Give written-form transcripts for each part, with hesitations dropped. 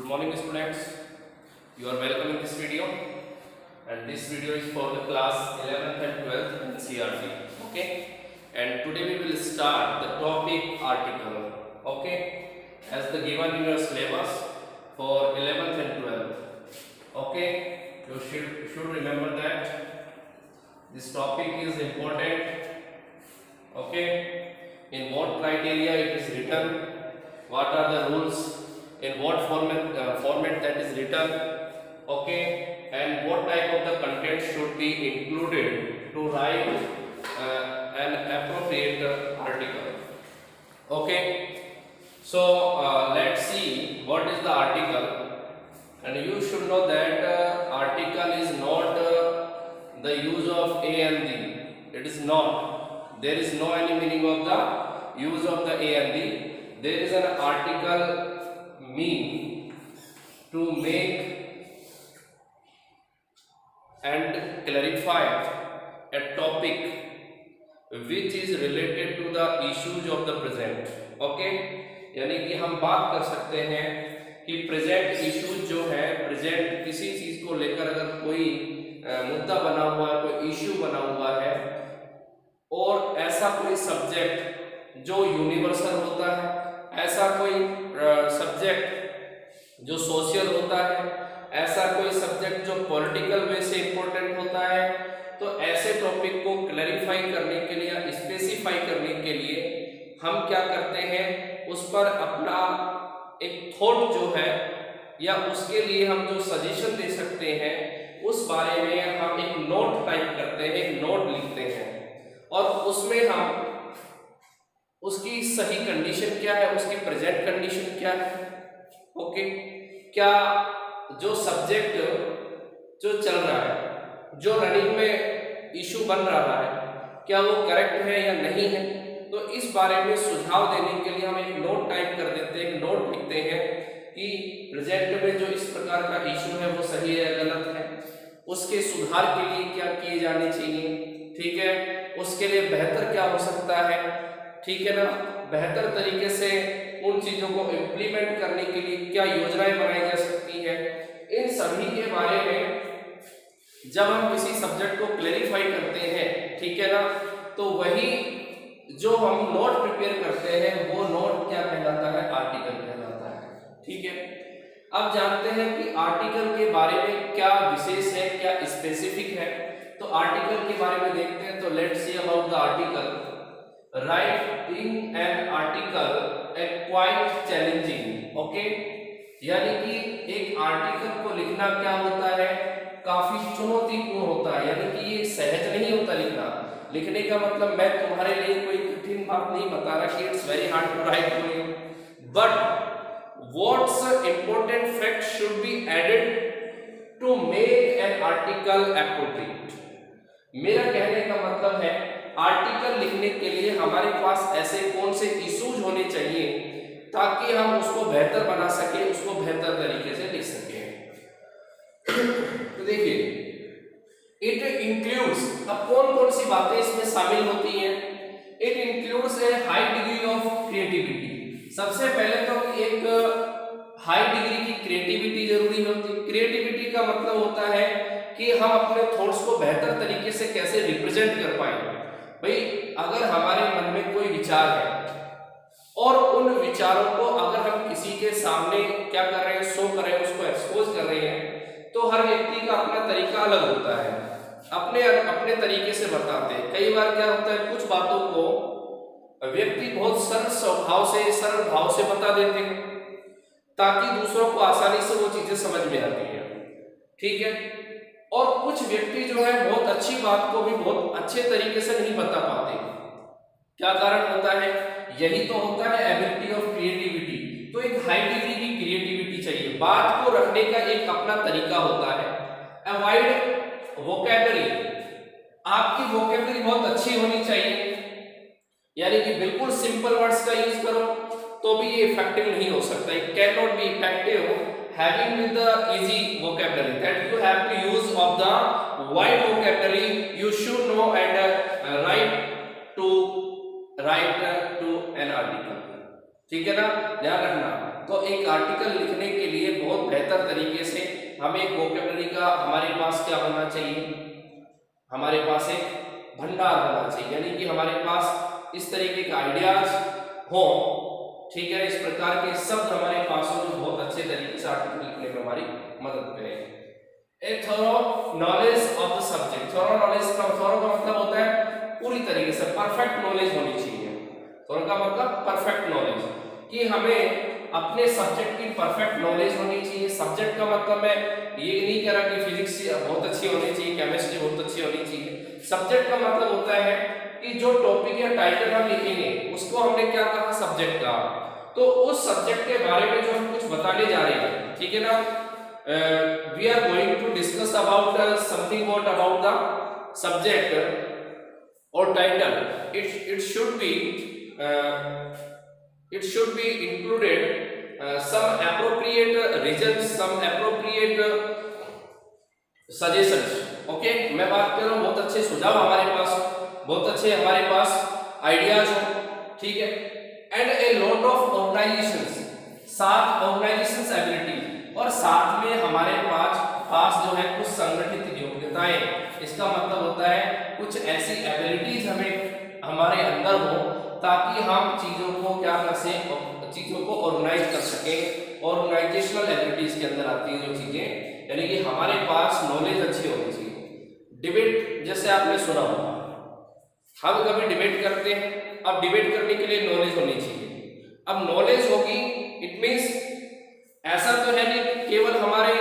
morning students, you are welcome in this video, and this video is for the class 11th and 12th in CRT. Okay, and today we will start the topic article. Okay, as the given in your syllabus for 11th and 12th. Okay, you should remember that this topic is important. Okay, in what criteria it is written, what are the rules, in what format that is written, okay, and what type of the content should be included to write an appropriate article. Okay, so let's see what is the article, and you should know that article is not the use of a and the. It is not. There is no any meaning of the use of the a and the. There is an article mean to make and clarify a topic which is related to the issues of the present. Okay, यानी कि हम बात कर सकते हैं कि present issues जो है, प्रेजेंट किसी चीज को लेकर अगर कोई मुद्दा बना हुआ है, कोई इश्यू बना हुआ है, और ऐसा कोई सब्जेक्ट जो यूनिवर्सल होता है, ऐसा कोई सब्जेक्ट जो सोशल होता है, ऐसा कोई सब्जेक्ट जो पॉलिटिकल वे से इंपॉर्टेंट होता है, तो ऐसे टॉपिक को क्लैरिफाई करने के लिए, स्पेसिफाई करने के लिए हम क्या करते हैं, उस पर अपना एक थॉट जो है या उसके लिए हम जो सजेशन दे सकते हैं उस बारे में हम एक नोट टाइप करते हैं, एक नोट लिखते हैं, और उसमें हम उसकी सही कंडीशन क्या है, उसकी प्रेजेंट कंडीशन क्या है, ओके, क्या जो सब्जेक्ट जो चल रहा है, जो रनिंग में इशू बन रहा है, क्या वो करेक्ट है या नहीं है, तो इस बारे में सुझाव देने के लिए हम एक नोट टाइप कर देते हैं, एक नोट लिखते हैं कि प्रेजेंट में जो इस प्रकार का इशू है वो सही है या गलत है, उसके सुधार के लिए क्या किए जाने चाहिए, ठीक है, उसके लिए बेहतर क्या हो सकता है, ठीक है ना, बेहतर तरीके से उन चीजों को इम्प्लीमेंट करने के लिए क्या योजनाएं बनाई जा सकती है, इन सभी के बारे में जब हम किसी सब्जेक्ट को क्लैरिफाई करते हैं, ठीक है ना, तो वही जो हम नोट प्रिपेयर करते हैं वो नोट क्या कहलाता है, आर्टिकल कहलाता है, ठीक है। अब जानते हैं कि आर्टिकल के बारे में क्या विशेष है, क्या स्पेसिफिक है, तो आर्टिकल के बारे में देखते हैं। तो let's see about the article. Writing an article is quite challenging, okay, यानी कि एक आर्टिकल को लिखना क्या होता है, काफी चुनौतीपूर्ण होता है, यानी कि ये सहज नहीं होता लिखना। लिखने का मतलब मैं तुम्हारे लिए कोई कठिन बात नहीं बता रहा कि it's very hard to write for you, but what's important fact should be added to make an article appropriate. मेरा कहने का मतलब है आर्टिकल लिखने के लिए हमारे पास ऐसे कौन से इश्यूज होने चाहिए ताकि हम उसको बेहतर बना सके, उसको बेहतर तरीके से लिख सके। तो देखिए, इट इंक्लूड्स, अब कौन कौन सी बातें इसमें शामिल होती हैं, it includes A high degree of creativity. सबसे पहले तो एक हाई डिग्री की क्रिएटिविटी जरूरी होती है। क्रिएटिविटी का मतलब होता है कि हम अपने थॉट्स को बेहतर तरीके से कैसे रिप्रेजेंट कर पाए। भाई, अगर हमारे मन में कोई विचार है और उन विचारों को अगर हम किसी के सामने क्या कर रहे हैं, शो कर रहे हैं, उसको एक्सपोज कर रहे हैं, तो हर व्यक्ति का अपना तरीका अलग होता है, अपने अपने तरीके से बताते हैं। कई बार क्या होता है, कुछ बातों को व्यक्ति बहुत सरल स्वभाव से, सरल भाव से बता देते हैं ताकि दूसरों को आसानी से वो चीजें समझ में आती हैं, ठीक है, और कुछ व्यक्ति जो है बहुत अच्छी बात को भी बहुत अच्छे तरीके से नहीं बता पाते। क्या कारण होता है, यही तो होता है एबिलिटी ऑफ क्रिएटिविटी। तो एक हाई डिग्री की क्रिएटिविटी चाहिए, बात को रखने का एक अपना तरीका होता है। अवॉइड वोकैबुलरी, आपकी वोकैबुलरी बहुत अच्छी होनी चाहिए, यानी कि बिल्कुल सिंपल वर्ड्स का यूज करो तो भी ये इफेक्टिव नहीं हो सकता। It can not be effective having with the easy vocabulary, that you have to use of the wide vocabulary. You should know and write to an article, ठीक है ना, ध्यान रखना। तो एक आर्टिकल लिखने के लिए बहुत बेहतर तरीके से हमें एक वोकेबलरी का हमारे पास क्या होना चाहिए, हमारे पास एक भंडार होना चाहिए, यानी कि हमारे पास इस तरीके के आइडियाज हो, ठीक है, इस प्रकार के शब्द हमारे पास हो जो बहुत अच्छे तरीके से आर्टिकल लिखने में हमारी मदद करें। A thorough knowledge of the subject, thorough knowledge का मतलब होता है पूरी तरीके से परफेक्ट नॉलेज होनी चाहिए। थोरो का मतलब परफेक्ट नॉलेज, कि हमें अपने सब्जेक्ट की परफेक्ट नॉलेज होनी चाहिए। सब्जेक्ट का मतलब मैं ये नहीं कह रहा कि फिजिक्स बहुत अच्छी होनी चाहिए, केमिस्ट्री बहुत अच्छी होनी चाहिए। सब्जेक्ट का मतलब होता है कि जो टॉपिक या टाइटल हम लिखेंगे उसको हमने क्या कहा, सब्जेक्ट कहा। तो उस सब्जेक्ट के बारे में जो हम कुछ बताने जा रहे हैं, ठीक है ना, we are going to discuss about something what about the subject और title. it should be included some appropriate reasons, some appropriate suggestions। Okay, मैं बात कर रहा हूँ बहुत अच्छे सुझाव हमारे पास, बहुत अच्छे हमारे पास आइडियाज हो, ठीक है। And a lot of organisations, साथ ऑर्गेनाइजेशंस एबिलिटी, और साथ में हमारे पास जो है कुछ संगठित योग्यताएं। इसका मतलब होता है कुछ ऐसी एबिलिटीज हमें हमारे अंदर हो ताकि हम चीजों को क्या कर सकें, चीजों को ऑर्गेनाइज कर सकें। ऑर्गेनाइजेशनल एबिलिटीज के अंदर आती है जो चीजें, यानी कि हमारे पास नॉलेज अच्छी होनी चाहिए। डिबेट जैसे आपने सुना होगा, हम कभी डिबेट करते हैं, अब डिबेट करने के लिए नॉलेज होनी चाहिए। अब नॉलेज होगी, इट मींस ऐसा तो है नहीं केवल हमारे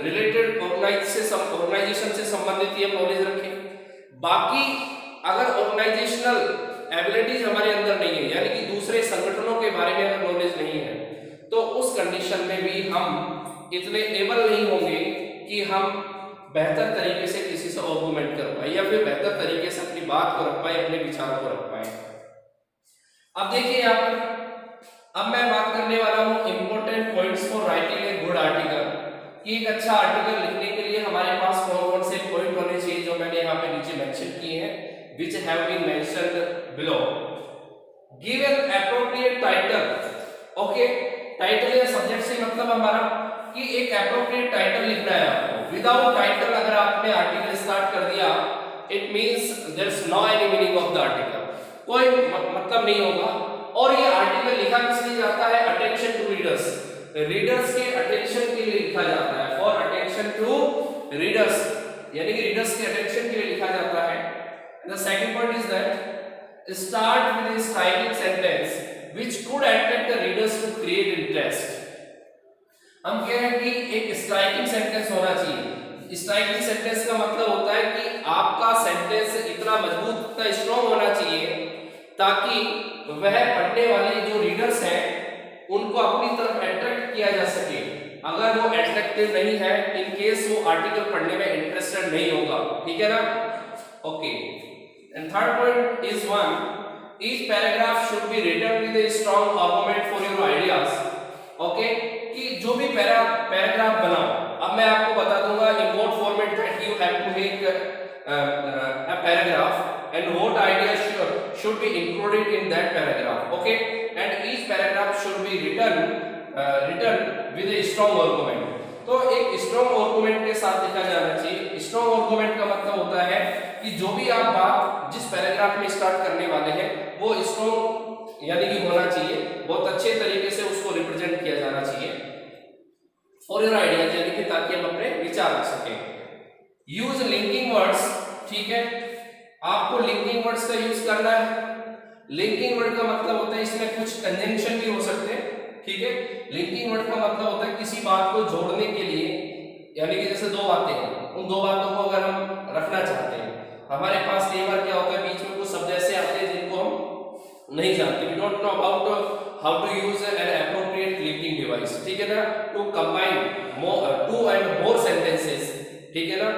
रिलेटेड ऑर्गेनाइजेशन से संबंधित ही हम नॉलेज रखें, बाकी अगर ऑर्गेनाइजेशनल एबिलिटीज हमारे अंदर नहीं है, यानी कि दूसरे संगठनों के बारे में अगर नॉलेज नहीं है, तो उस कंडीशन में भी हम इतने एबल नहीं होंगे कि हम बेहतर तरीके से किसी से आर्गुमेंट कर पाए या फिर बेहतर तरीके से अपनी बात को रख पाए, अपने विचारों को रख पाए। अब देखिए यहाँ पर, अब मैं बात करने वाला हूँ important points for writing a good article, कि एक अच्छा आर्टिकल लिखने के लिए हमारे पास कौन कौन से पॉइंट होने चाहिए जो मैंने यहाँ पे नीचे मेंशन किए हैं, which have been mentioned below। Give an appropriate title। Okay, title या सब्जेक्ट से मतलब हमारा कि एक appropriate टाइटल लिखना है आपको। विदाउट टाइटल अगर आपने आर्टिकल स्टार्ट कर दिया, it means there is no any meaning of the article, कोई मतलब नहीं होगा। और ये आर्टिकल लिखा किस लिए जाता है, अटेंशन टू रीडर्स, रीडर्स के अटेंशन के लिए लिखा जाता है, फॉर अटेंशन टू रीडर्स, यानी कि रीडर्स के अटेंशन के लिए लिखा जाता है। The second point is that start with a striking sentence which could attract the readers to create interest। हम कह रहे हैं कि एक स्ट्राइकिंग सेंटेंस होना चाहिए। स्ट्राइकिंग सेंटेंस का मतलब होता है कि आपका सेंटेंस इतना मजबूत, इतना स्ट्रॉन्ग होना चाहिए ताकि वह पढ़ने वाले जो रीडर्स हैं उनको अपनी तरफ अट्रैक्ट किया जा सके। अगर वो अट्रैक्टिव नहीं है, इन केस वो आर्टिकल पढ़ने में इंटरेस्टेड नहीं होगा, ठीक है ना। Okay, and third point is one, each paragraph should be written with a strong argument for your ideas। okay, कि जो भी पैराग्राफ बनाओ, अब मैं आपको बता दूंगा in what format that you have to make a paragraph and what ideas should be included in that paragraph। okay, and each paragraph should be written with a strong argument। तो एक strong argument के साथ लिखा जाना चाहिए। Strong argument का मतलब होता है कि जो भी आप बात जिस पैराग्राफ में स्टार्ट करने वाले हैं वो स्ट्रॉन्ग यानी कि होना चाहिए, बहुत अच्छे तरीके से उसको रिप्रेजेंट किया जाना चाहिए फॉर योर आइडियाज, यानी कि ताकि हम अपने विचार रख सकें। यूज लिंकिंग वर्ड्स, ठीक है, आपको लिंकिंग वर्ड्स का यूज करना है। लिंकिंग वर्ड का मतलब होता है इसमें कुछ कंजंक्शन भी हो सकते हैं, ठीक है। लिंकिंग वर्ड का मतलब होता है किसी बात को जोड़ने के लिए, यानी कि जैसे दो बातें हैं, उन दो बातों को अगर हम रखना चाहते हैं, हमारे पास कई बार क्या होता है बीच में कुछ शब्द ऐसे आते हैं जिनको हम नहीं जानते, we don't know about how to use an appropriate linking device, ठीक है ना, to combine two and more sentences, ठीक है ना।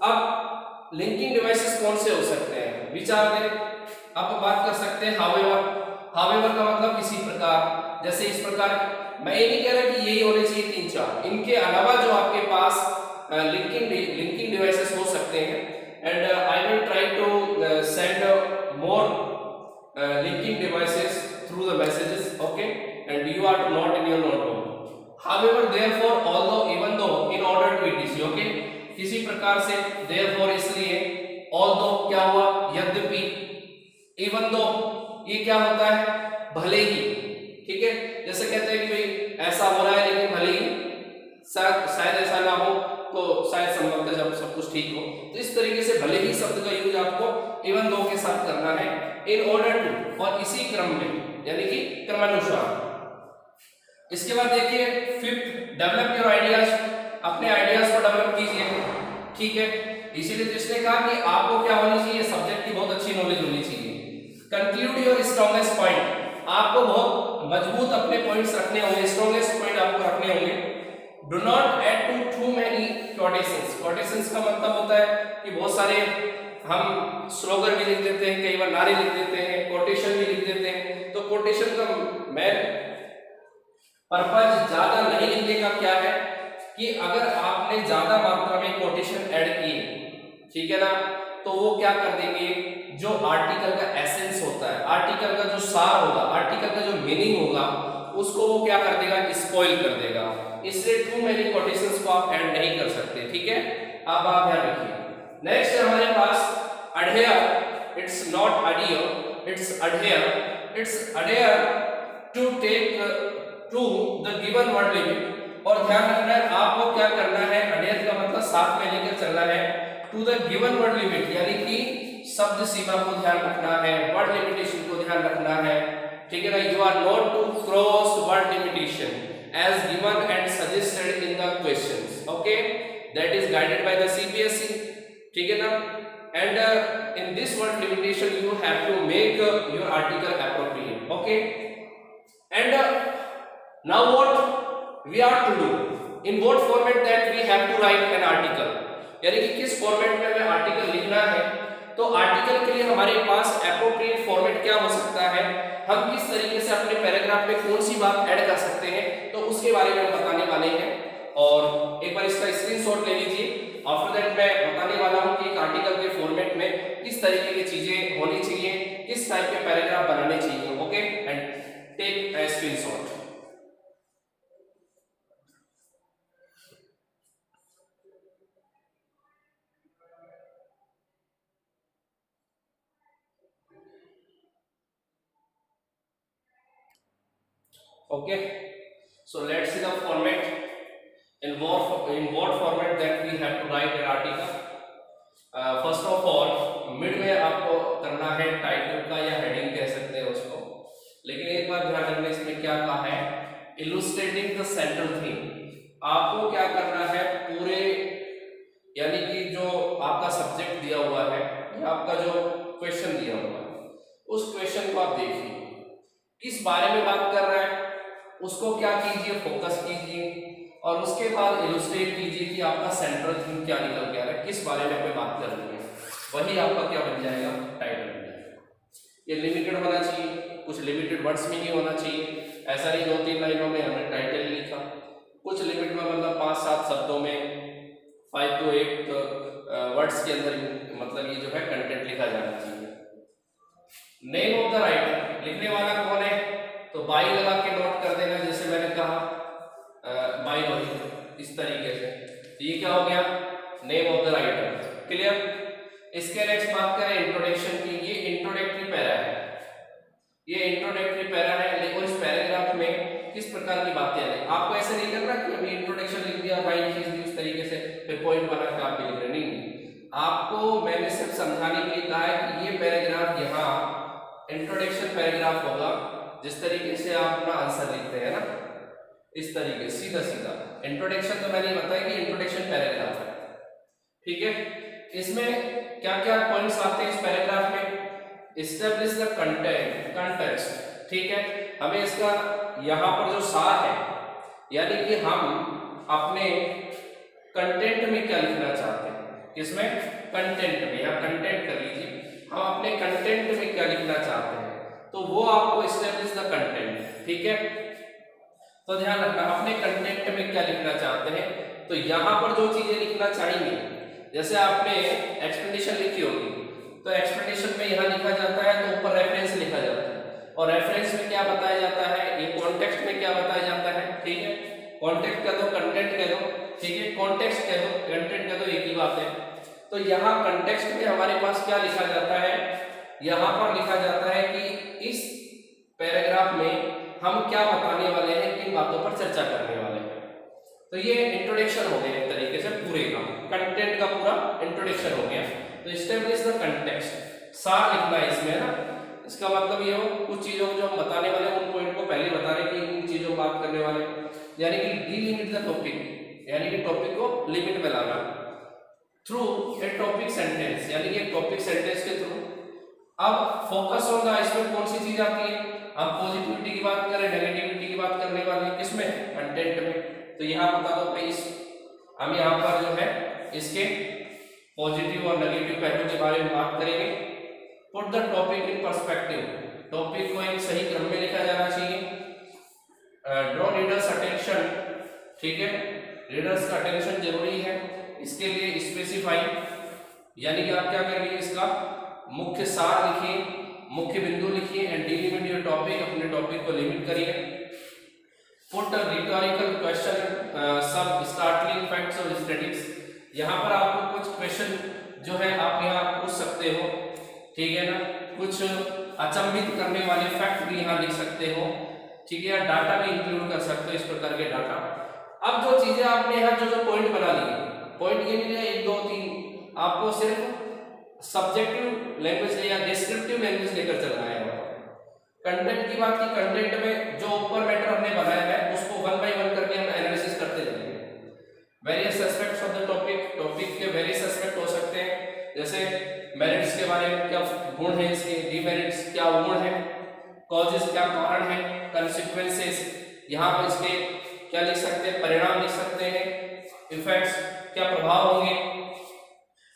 अब लिंकिंग डिवाइसेस कौन से हो सकते हैं, विचार दें। अब बात कर सकते हैं हाउएवर। हाउएवर का मतलब किसी प्रकार, जैसे इस प्रकार, मैं ये नहीं कह रहा कि यही होने चाहिए तीन चार, इनके अलावा जो आपके पास लिंकिंग डिवाइसेस हो सकते हैं, and I will try to send more linking devices through the messages, okay, and you are to note in your notebook. However, therefore, although, even though, in order to etc. Okay, किसी प्रकार से therefore इसलिए, although क्या हुआ, यद्यपि, even though ये क्या होता है, भले ही, ठीक है, जैसे कहते हैं कि भाई ऐसा हो रहा है लेकिन भले ही शायद ऐसा ना हो, तो शायद संभवतः जब सब कुछ ठीक हो, तो इस तरीके से भले ही शब्द का यूज आपको इवन दो के साथ करना है, इन ऑर्डर टू, और इसी क्रम में, यानी कि क्रमानुसार। इसके बाद देखिए फिफ्थ, डेवलप योर आइडियाज, अपने आइडियाज को डेवलप कीजिए, ठीक है। इसीलिए तो इसने कहा कि आपको क्या होनी चाहिए, सब्जेक्ट की बहुत अच्छी नॉलेज होनी चाहिए। कंक्लूड योर स्ट्रॉन्गेस्ट पॉइंट, आपको बहुत मजबूत अपने पॉइंट्स रखने होंगे, स्ट्रॉन्गेस्ट पॉइंट आपको रखने होंगे। Do not add too many quotations, quotations का मतलब होता है कि बहुत सारे हम स्लोगन भी लिख देते हैं, कई बार नारे लिख देते हैं, कोटेशन भी लिख देते हैं। तो कोटेशन का मेन पर्पज ज्यादा नहीं लिखने का क्या है कि अगर आपने ज्यादा मात्रा में कोटेशन ऐड किए, ठीक है ना, तो वो क्या कर देंगे, जो आर्टिकल का एसेंस होता है, आर्टिकल का जो सार होगा, आर्टिकल का जो मीनिंग होगा, उसको वो क्या कर देगा, स्पॉइल कर देगा। इसलिए टू मेनी कोटेशंस को आप ऐड नहीं कर सकते, ठीक है। अब आप ध्यान रखिए। नेक्स्ट है हमारे पास adhere, it's not adhere, it's adhere, it's adhere to take to the given word limit। और ध्यान रखना है आपको क्या करना है, adhere का मतलब साथ में लेकर चलना है, to the given word limit, यानी कि शब्द सीमा को ध्यान रखना है, word limitation को ध्यान रखना है, ठीक है ना। You are not to cross word limitation as given and suggested in the questions, okay, that is guided by the CBSE, ठीक है ना। and in this word limitation you have to make your article appropriate, okay। and now what we are to do, in what format that we have to write an article, यानी कि किस format में हमें article लिखना है। तो article के लिए हमारे पास एप्रोप्रिएट फॉर्मेट क्या हो सकता है, हम किस तरीके से अपने पैराग्राफ में कौन सी बात ऐड कर सकते हैं, तो उसके बारे में हम बताने वाले हैं। और एक बार इसका स्क्रीनशॉट ले लीजिए। आफ्टर दैट मैं बताने वाला हूं कि एक आर्टिकल के फॉर्मेट में किस तरीके की चीजें होनी चाहिए, किस टाइप के पैराग्राफ बनाने चाहिए, okay, and take a screenshot. Okay, so let's see the format, in what format that we have to write an article। first of all mid में आपको करना है टाइटल का, या हेडिंग कह सकते हैं उसको, लेकिन एक बार ध्यान रखना इसमें क्या कहा है, इलुस्ट्रेटिंग द सेंट्रल थीम। आपको क्या करना है, पूरे यानी कि जो आपका सब्जेक्ट दिया हुआ है या आपका जो क्वेश्चन दिया हुआ है, उस क्वेश्चन को आप देखिए किस बारे में बात कर रहा है, उसको क्या कीजिए, फोकस कीजिए, और उसके बाद इलुस्ट्रेट कीजिए कि आपका सेंट्रल थीम क्या निकल के आ रहा है, किस बारे में हमें बात करनी है, वही आपका क्या बन जाएगा, टाइटल बन जाएगा। ये लिमिटेड होना चाहिए, कुछ लिमिटेड वर्ड्स में नहीं होना चाहिए, ऐसा नहीं 2-3 लाइनों में हमने टाइटल लिखा, कुछ लिमिट में मतलब 5-7 शब्दों में 5 to 8 वर्ड्स के अंदर मतलब ये जो है कंटेंट लिखा जाना चाहिए। नेम ऑफ द राइटर, लिखने वाला कौन है, तो बाई लगा के नोट कर देना, जैसे मैंने कहा बाई रोहित, इस तरीके से। तो ये क्या हो गया, name of the writer, clear. इसके नेक्स्ट बात करें इंट्रोडक्शन की, ये इंट्रोडक्टरी पैरा है, ये इंट्रोडक्टरी पैरा है, और इस पैराग्राफ में किस प्रकार की बातें हैं। आपको ऐसे नहीं करना कि अभी इंट्रोडक्शन लिख दिया, बाई खींच दी, उस तरीके से फिर पॉइंट बना के आप लिख रहे, नहीं। आपको मैंने सिर्फ समझाने के लिए कहा है कि ये पैराग्राफ यहाँ इंट्रोडक्शन पैराग्राफ होगा, जिस तरीके से आप अपना आंसर लिखते हैं ना, इस तरीके सीधा सीधा। इंट्रोडक्शन तो मैंने बताया कि इंट्रोडक्शन पैराग्राफ है, ठीक है। इसमें क्या क्या पॉइंट्स आते हैं इस पैराग्राफ में, एस्टैब्लिश द कंटेंट, कंटेक्स्ट, ठीक है। हमें इसका यहाँ पर जो सार है, यानी कि हम अपने कंटेंट में क्या लिखना चाहते हैं, किसमें, कंटेंट में, या कंटेंट कर लीजिए, हम अपने कंटेंट में क्या लिखना चाहते हैं, तो वो आपको एस्टैब्लिश द कंटेंट, ठीक है। तो ध्यान रखना अपने कंटेंट में क्या लिखना चाहते हैं, तो यहाँ पर जो चीजें लिखना चाहेंगे, जैसे आपने एक्सप्लेनेशन लिखी होगी, तो एक्सप्लेनेशन में यहाँ लिखा जाता है तो ऊपर रेफरेंस लिखा जाता है, और रेफरेंस में क्या बताया जाता है, ये कॉन्टेक्स्ट में क्या बताया जाता है, ठीक है। कॉन्टेक्स्ट कह दो, कंटेंट कह दो, ठीक है, कॉन्टेक्स्ट कह दो, कंटेंट कह दो, एक ही बात है। तो यहाँ कॉन्टेक्स्ट में हमारे पास क्या लिखा जाता है, यहाँ पर लिखा जाता है कि इस पैराग्राफ में हम क्या बताने वाले हैं, किन बातों पर चर्चा करने वाले हैं। तो ये इंट्रोडक्शन हो गया एक तरीके से पूरे का, कंटेंट का पूरा इंट्रोडक्शन हो गया। तो एस्टैब्लिश द कंटेक्स्ट, सार लिखना है इसमें ना। इसका मतलब ये हो कुछ चीजों को जो हम बताने वाले हैं उन पॉइंट को पहले बता रहे कि इन चीजों को बात करने वाले, यानी कि डिलिमिट द टॉपिक, यानी कि टॉपिक को लिमिट में लाना थ्रू ए टॉपिक सेंटेंस, यानी कि टॉपिक सेंटेंस के थ्रू। अब फोकस ऑन द, इसमें कौन सी चीज आती है, हम पॉजिटिविटी की बात करें, नेगेटिविटी की बात करने वाले हैं, किसमें, कंटेंट में। तो यहाँ बता दो भाई हम यहाँ पर जो है इसके पॉजिटिव और नेगेटिव पहलू के बारे में बात करेंगे। Put the topic in perspective, topic को एक सही क्रम में लिखा जाना चाहिए। ड्रॉ रीडर्स अटेंशन, ठीक है, रीडर्स का अटेंशन जरूरी है। इसके लिए स्पेसिफाई, यानी कि आप क्या करेंगे, इसका मुख्य सार लिखिए, मुख्य बिंदु लिखिए, एंड डिलिमिट योर टॉपिक, अपने टॉपिक को लिमिट करिए। पुट रिटोरिकल क्वेश्चन सब स्टार्टलिंग फैक्ट्स और स्टैटिस्टिक्स, यहाँ पर आपको कुछ क्वेश्चन जो है आप यहाँ पूछ सकते हो, ठीक है ना, कुछ अचंभित करने वाले फैक्ट भी यहाँ लिख सकते हो, ठीक है, डाटा भी इंक्लूड कर सकते हो, इस प्रकार के डाटा। अब जो चीजें आपने यहाँ जो पॉइंट बना लिए, पॉइंट ये नहीं है 1 2 3, आपको सिर्फ सब्जेक्टिव लैंग्वेज या डिस्क्रिप्टिव लैंग्वेज लेकर चलना है। कंटेंट की बात की, कंटेंट में जो ऊपर मैटर हमने बनाया है उसको 1 बाय 1 करके हम एनालिसिस करते जाएंगे। Various aspects of the topic, topic के वेरियस एस्पेक्ट हो सकते हैं, जैसे मेरिट्स के बारे में क्या गुण है इसके, डिमेरिट्स क्या गुण है, कॉजेस क्या कारण है, कंसिक्वेंसेस यहाँ पर इसके क्या लिख सकते हैं, परिणाम लिख सकते हैं, इफेक्ट्स क्या प्रभाव होंगे,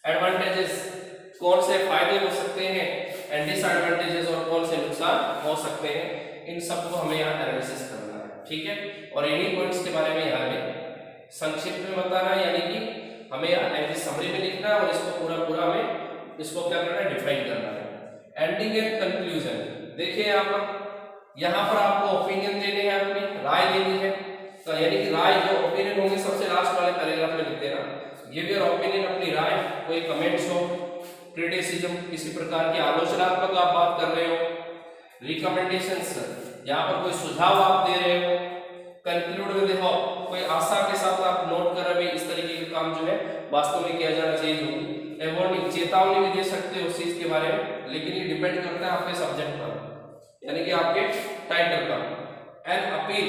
एडवांटेजेस कौन से फायदे हो सकते हैं, एंड डिसएडवांटेजेस और कौन से नुकसान हो सकते हैं, इन सबको हमें यहाँ एनालिसिस करना है, ठीक है। और इन्हीं पॉइंट्स के बारे में यहाँ हमें संक्षिप्त में बताना है, यानी कि हमें यहाँ एज समरी में लिखना है और इसको पूरा हमें इसको क्या करना है, डिफाइन करना है। एंडिंग एंड कंक्लूजन, देखिए यहाँ पर आपको ओपिनियन देने हैं, अपनी राय देनी है। तो यानी कि राय जो ओपिनियन होंगे सबसे लास्ट वाले पैराग्राफ में लिख देना, गिव योर ओपिनियन, अपनी राय, कोई कमेंट्स हो, क्रिटिसिज्म, किसी प्रकार की आलोचनात्मक आप बात कर रहे हो, रिकमेंडेशंस, यहाँ पर कोई सुझाव आप दे रहे हो, कंक्लूड में देखो कोई आशा के साथ आप नोट कर रहे हो इस तरीके का काम जो है वास्तव में किया जाना चाहिए होगी। वार्निंग, चेतावनी भी दे सकते हो उस चीज के बारे में, लेकिन ये डिपेंड करता है आपके सब्जेक्ट पर, यानी कि आपके टाइटल पर। एन अपील,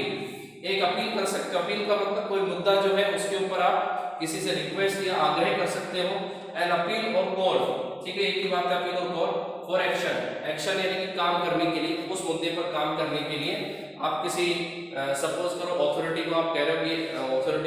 एक अपील कर सकते हो, अपील का मतलब कोई मुद्दा जो है उसके ऊपर आप किसी से रिक्वेस्ट या आग्रह कर सकते हो। एन अपील और कॉल, ठीक है, एक ही बात है, अपील और कॉल फॉर एक्शन, एक्शन यानी कि काम करने के लिए, उस मुद्दे पर काम करने के लिए आप किसी सपोज करो अथॉरिटी को आप कह रहे हो कि अथॉरिटी